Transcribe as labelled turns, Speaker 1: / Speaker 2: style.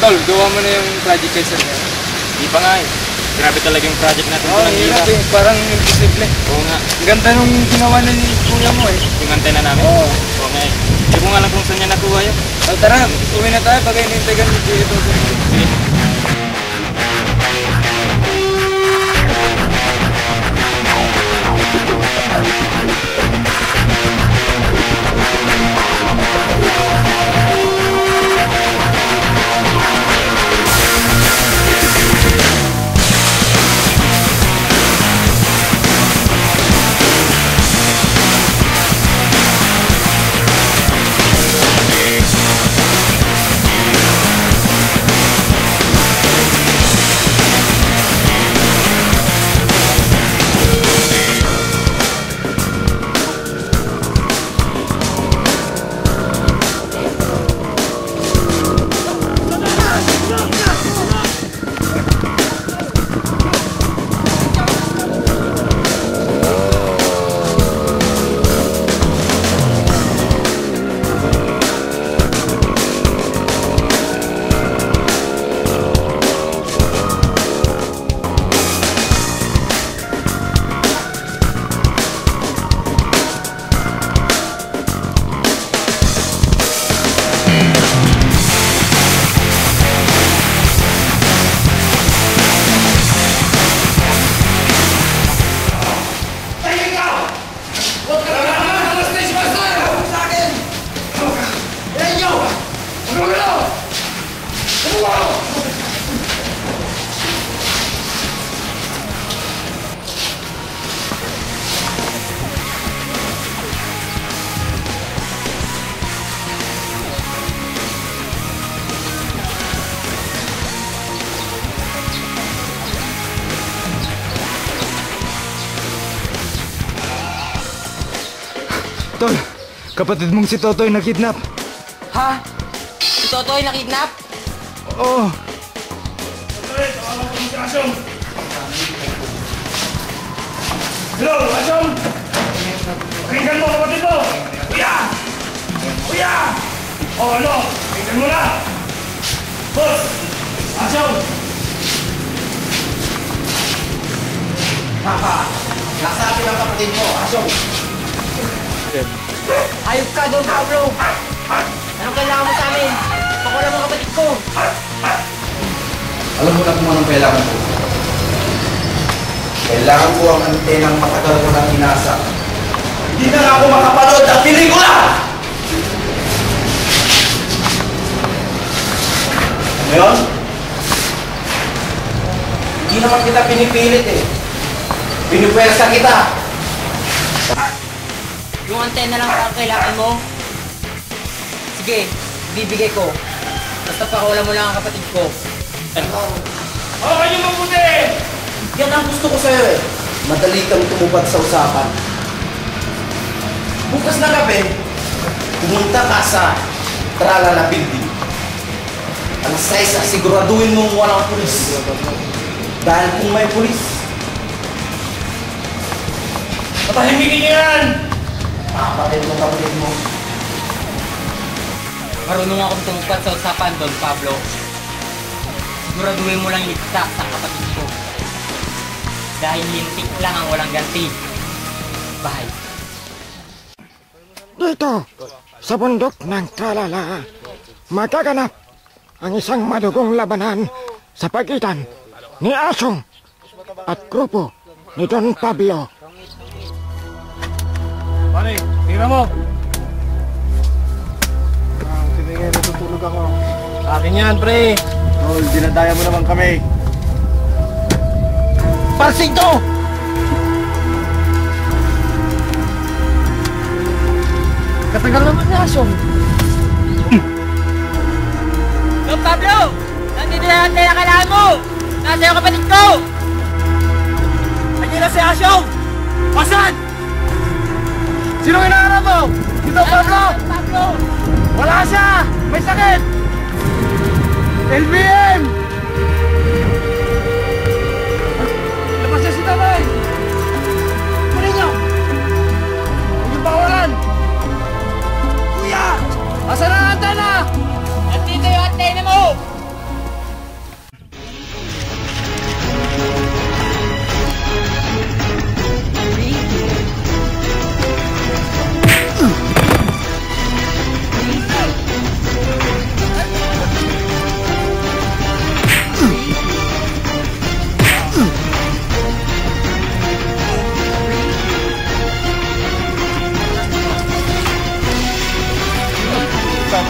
Speaker 1: Tol, gawa mo na yung project kay sir.
Speaker 2: Di pa nga eh. Grabe talaga yung project natin.
Speaker 1: Oo, hirap eh. Parang imposible.
Speaker 2: Oo nga.
Speaker 1: Ang ganda nung ginawa na ni kuya mo eh.
Speaker 2: Yung antena namin?
Speaker 1: Oo.
Speaker 2: Oo nga eh. Hindi ko nga lang kung saan niya nakuha yun.
Speaker 1: Tara, uwi na tayo pag inintegan mo dito.
Speaker 2: Sige.
Speaker 1: Tol, kapatid mong si Totoy nakidnap.
Speaker 3: Ha? Si Totoy nakidnap?
Speaker 1: Oo.
Speaker 4: Hello, Asyong! Pakinggan mo kapatid mo! Kuya! Kuya! O ano? Pakinggan mo na! Boss! Asyong!
Speaker 3: Haha! Nasabi ng kapatid mo, Asyong! Ayop ka doon, Pablo! Anong kailangan mo sa amin? Pakulam mo kapatid ko!
Speaker 5: Alam mo na kung anong kailangan ko. Kailangan ko ang antenang matagal ko ng inasa. Hindi na nga ako makapanood ng pelikula! Ngayon, hindi naman kita pinipilit eh. Pinipwersa kita.
Speaker 3: Yung antena lang ang kailangan mo? Sige, bibigay ko. Basta pakulam mo lang ang kapatid ko.
Speaker 4: Okay yung mabuti!
Speaker 5: Yan ang gusto ko sa'yo eh. Madali kang tumupad sa usapan. Bukas na gabi, pumunta ka sa Tralala Building. Alas 6, siguraduhin mong walang pulis. Dahil kung may pulis,
Speaker 4: Patahimikin niyo yan!
Speaker 5: papatid mo kapatid mo.
Speaker 3: Marunong akong tumupad sa usapan, Don Pablo. Siguraduhin mo lang ligtas sa kapatid ko. Dahil lintik lang ang walang ganti. Bye.
Speaker 6: Dito, sa bundok ng Tralala, magaganap ang isang madugong labanan sa pagitan ni Asong at grupo ni Don Pablo.
Speaker 4: Pare, tira mo! Sige nga, natutulog ako. Akin yan, pre! Tol, dinadaya mo naman kami. Parsito! Katagal naman ni Asong.
Speaker 3: Don Pablo! Nandito na natin ang kailangan mo! Nasa yung kapatid ko!
Speaker 4: Nandiyan na si Asyong! Pasan! Sino hinaharap mo? Si Don Pablo!
Speaker 3: Pablo!
Speaker 4: Wala siya! May sakit! LBM! Labas siya si Tamay! Kunin niyo! Huwag niyo pawalan! Kuya! Asan ang antena?
Speaker 3: Nandito yung antena mo!
Speaker 4: Saan